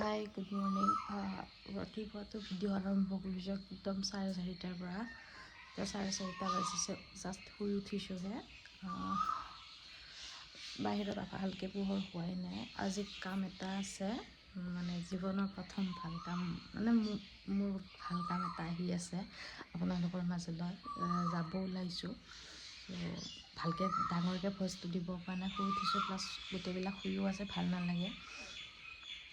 hi good morning ৰাতিপুৱাতো video' আৰম্ভ কৰিছোঁ একদম 4:30টাৰ পৰা এতিয়া 4:30 বাজিছে জাষ্ট শুই উঠিছোঁহে বাহিৰত ভালকৈ পোহৰ হোৱাই নাই আজি কাম এটা আছে মানে জীৱনৰ প্ৰথম ভাল কাম মানে মোৰ ভাল কাম এটা আহি আছে আপোনালোকৰ মাজলৈ যাব ওলাইছোঁ ভালকৈ ডাঙৰকৈ ভইচটো দিব পৰা নাই শুই উঠিছোঁ প্লাছ গোটেইবিলাক শুইও আছে ভাল নালাগে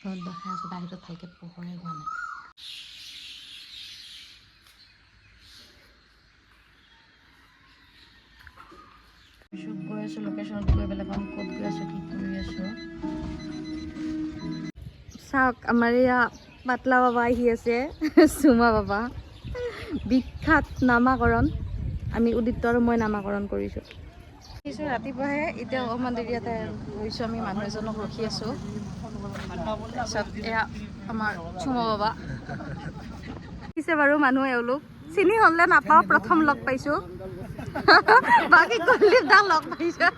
দেখাই আছোঁ বাহিৰত ভালকৈ পোহৰে হোৱা নাই গৈ আছোঁ লোকেশ্যনত গৈ পেলাই ক'ত গৈ আছোঁ কি কৰি আছোঁ চাওক আমাৰ এয়া পাতলা বাবা আহি আছে চুমা বাবা বিখ্যাত নামাকৰণ আমি উদিত্য আৰু মই নামাকৰণ কৰিছোঁ ৰাতিপুৱাহে এতিয়া অকণমান দেৰি ইয়াতে গৈছোঁ আমি মানুহ এজনক ৰখি আছোঁ তাৰপিছত এয়া আমাৰ চুমা বাবা আহিছে বাৰু মানুহ এওঁলোক চিনি হ'লে নাপাওঁ প্ৰথম লগ পাইছোঁ বাকী কুলদীপ দা লগ পাইছোঁ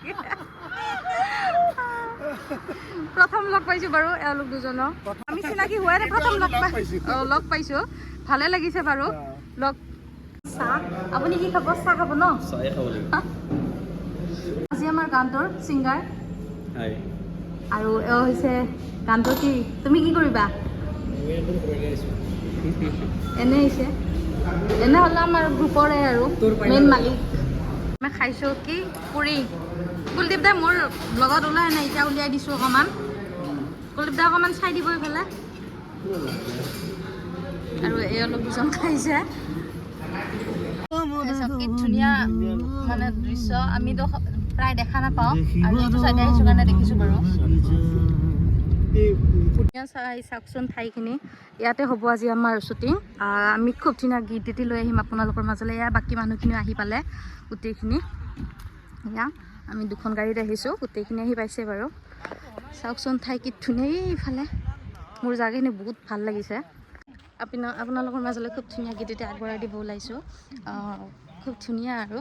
প্ৰথম লগ পাইছোঁ বাৰু এওঁলোক দুজনক আমি চিনাকি হোৱাই নাই প্ৰথম লগ পাইছোঁ ভালে লাগিছে বাৰু লগ চাহ আপুনি কি খাব চাহ খাব ন আজি আমাৰ গানটোৰ ছিংগাৰ আৰু এওঁ হৈছে গানটো কি তুমি কি কৰিবা এনে হৈছে এনে হ'লে আমাৰ গ্ৰুপৰে আৰু মেইন মালিক আমি খাইছোঁ কি পুৰি কুলদীপ দা মোৰ লগত ওলাই নাই এতিয়া উলিয়াই দিছোঁ অকণমান কুলদীপ দা অকণমান চাই দিব এইফালে আৰু এই অলপ দুজন খাইছে কি ধুনীয়া মানে দৃশ্য আমিতো প্ৰায় দেখা নাপাওঁ আৰু এইটো চাইডে আহিছোঁ কাৰণে দেখিছোঁ বাৰু ধুনীয়া চাওকচোন ঠাইখিনি ইয়াতে হ'ব আজি আমাৰ শ্বুটিং আমি খুব ধুনীয়া গীত এটি লৈ আহিম আপোনালোকৰ মাজলৈ এয়া বাকী মানুহখিনিও আহি পালে গোটেইখিনি এয়া আমি দুখন গাড়ীত আহিছোঁ গোটেইখিনি আহি পাইছে বাৰু চাওকচোন ঠাই কি ধুনীয়া এইফালে মোৰ জাগাখিনি বহুত ভাল লাগিছে আপোনালোকৰ মাজলৈ খুব ধুনীয়া গীত এটি আগবঢ়াই দিব ওলাইছোঁ খুব ধুনীয়া আৰু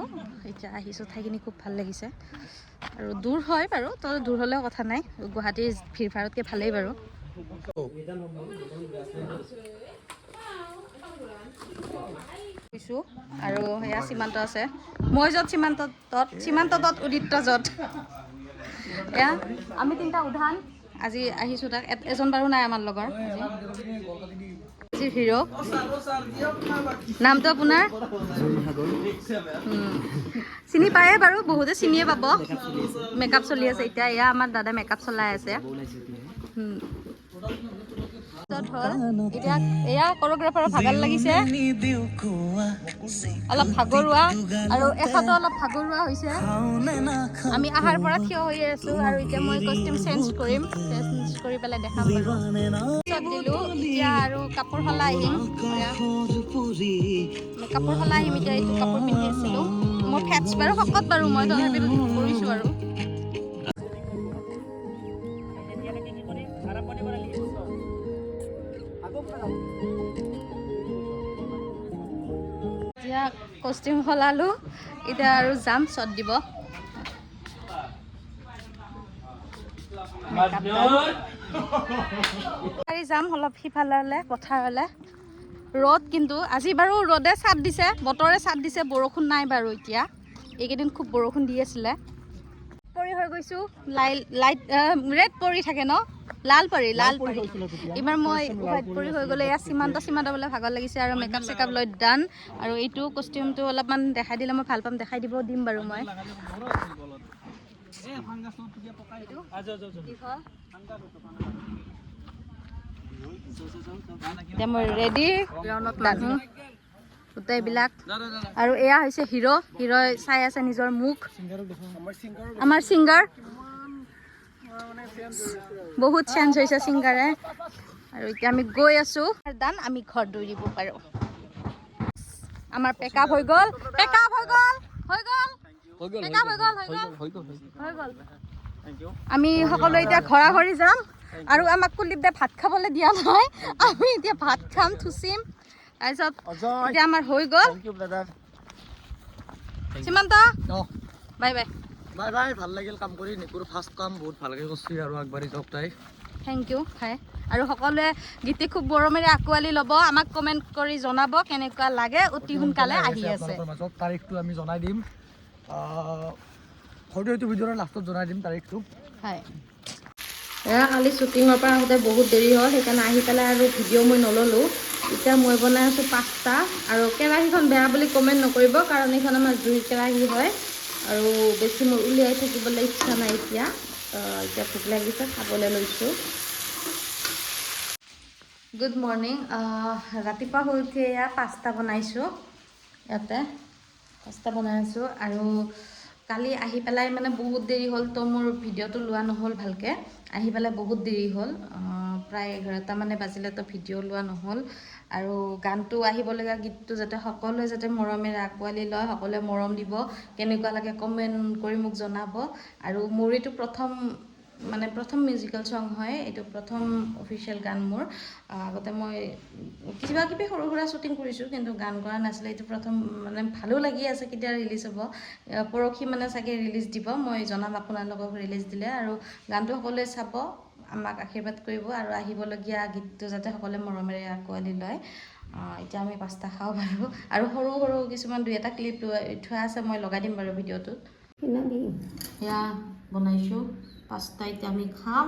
এতিয়া আহিছোঁ ঠাইখিনি খুব ভাল লাগিছে আৰু দূৰ হয় বাৰু তো দূৰ হ'লেও কথা নাই গুৱাহাটীৰ ভিৰ ভাৰতকৈ ভালেই বাৰু কৈছোঁ আৰু সেয়া সীমান্ত আছে মই য'ত সীমান্ত তত উদিত্য য'ত এয়া আমি তিনিটা উধান আজি আহিছোঁ তাক এজন বাৰু নাই আমাৰ লগৰ হিৰো নামটো আপোনাৰ চিনি পায়ে বাৰু বহুতে চিনিয়ে পাব মেকআপ চলি আছে এতিয়া এয়া আমাৰ দাদা মেকআপ চলাই আছে এতিয়া এয়া কোৰিঅ'গ্ৰাফাৰৰ ভাগৰ লাগিছে অলপ ভাগৰুৱা আৰু এখেতো অলপ ভাগৰুৱা হৈছে আমি আহাৰ পৰা থিয় হৈ আছোঁ আৰু এতিয়া মই কষ্টিউম চেঞ্জ কৰি পেলাই দেখাম বাৰু দিলোঁ এতিয়া আৰু কাপোৰ সলাই আহিম এতিয়া এইটো কাপোৰ পিন্ধি আছিলোঁ মোৰ ফেটছ বাৰু শকত বাৰু মই তথাপিতো কৰিছোঁ আৰু এতিয়া কষ্টিউম সলালোঁ এতিয়া আৰু যাম শ্বট দিব যাম অলপ সিফালে পথাৰলৈ ৰ'দ কিন্তু আজি বাৰু ৰ'দে চাট দিছে বতৰে চাট দিছে বৰষুণ নাই বাৰু এতিয়া এইকেইদিন খুব বৰষুণ দি আছিলে পৰি হৈ গৈছোঁ লাইট ৰেড পৰি থাকে ন লাল পৰি এইবাৰ মই হোৱাইট পৰি হৈ গ'লে এয়া সীমান্ত বোলে ভাগৰ লাগিছে আৰু মেকআপ চেকআপ লৈ ডান আৰু এইটো কষ্টিউমটো অলপমান দেখাই দিলে মই ভাল পাম দেখাই দিম বাৰু মই এতিয়া মই ৰেডি গোটেইবিলাক আৰু এয়া হৈছে হিৰ'ই চাই আছে নিজৰ মুখ আমাৰ ছিংগাৰ বহুত চেঞ্জ হৈছে ছিংগাৰে আৰু এতিয়া আমি গৈ আছোঁ দান আমি ঘৰ দৌৰিব পাৰোঁ আমাৰ পেকআপ হৈ গ'ল আমি সকলো এতিয়া ঘৰা ঘৰি যাম আৰু আমাক কুলদীপ দাই ভাত খাবলৈ দিয়া নাই আমি এতিয়া ভাত খাম থুচিম তাৰপিছত এতিয়া আমাৰ হৈ গ'ল সীমান্ত বাই ভাল লাগিল কাম কৰি নিকুৰ ফাৰ্ষ্ট কাম বহুত ভালকৈ কৰিছে আৰু আগবাঢ়ি যাওক তাই থেংক ইউ ভাই আৰু সকলোৱে গীতিক খুব মৰমেৰে আঁকোৱালি ল'ব আমাক কমেণ্ট কৰি জনাব কেনেকুৱা লাগে অতি সোনকালে আহি আছে তাৰিখটো আমি জনাই দিম হয়তো এইটো ভিডিঅ'ৰ লাষ্টত জনাই দিম তাৰিখটো হয় এয়া কালি শ্বুটিঙৰ পৰা আহোঁতে বহুত দেৰি হ'ল সেইকাৰণে আহি পেলাই আৰু ভিডিঅ' মই নল'লোঁ এতিয়া মই বনাই আছোঁ পাস্তা আৰু কেৰাহীখন বেয়া বুলি কমেণ্ট নকৰিব কাৰণ এইখন আমাৰ জুইৰ কেৰাহী হয় আৰু বেছি মোৰ উলিয়াই থাকিবলৈ ইচ্ছা নাই এতিয়া এতিয়া ভোক লাগিছে খাবলৈ লৈছোঁ গুড মৰ্ণিং ৰাতিপুৱা শুই উঠি এয়া পাস্তা বনাইছোঁ ইয়াতে পাস্তা বনাই আছোঁ আৰু কালি আহি পেলাই মানে বহুত দেৰি হ'ল তো মোৰ ভিডিঅ'টো লোৱা নহ'ল ভালকৈ আহি পেলাই বহুত দেৰি হ'ল প্ৰায় 11টা মানে বাজিলে তো ভিডিঅ' লোৱা নহ'ল আৰু গানটো আহিবলগীয়া গীতটো যাতে সকলোৱে যাতে মৰমেৰে আঁকোৱালি লয় সকলোৱে মৰম দিব কেনেকুৱা লাগে কমেণ্ট কৰি মোক জনাব আৰু মোৰ এইটো প্ৰথম মিউজিকেল ছং হয় এইটো প্ৰথম অফিচিয়েল গান মোৰ আগতে মই কিবা কিবি সৰু সুৰা শ্বুটিং কৰিছোঁ কিন্তু গান কৰা নাছিলে এইটো প্ৰথম মানে ভালো লাগি আছে কেতিয়া ৰিলিজ হ'ব পৰহি মানে চাগে ৰিলিজ দিব মই জনাম আপোনালোকক ৰিলিজ দিলে আৰু গানটো সকলোৱে চাব আমাক আশীৰ্বাদ কৰিব আৰু আহিবলগীয়া গীতটো যাতে সকলোৱে মৰমেৰে আঁকোৱালি লয় এতিয়া আমি পাস্তা খাওঁ বাৰু আৰু সৰু সৰু কিছুমান 2-এটা ক্লিপ থোৱা আছে মই লগাই দিম বাৰু ভিডিঅ'টোত এয়া বনাইছোঁ পাস্তা এতিয়া আমি খাম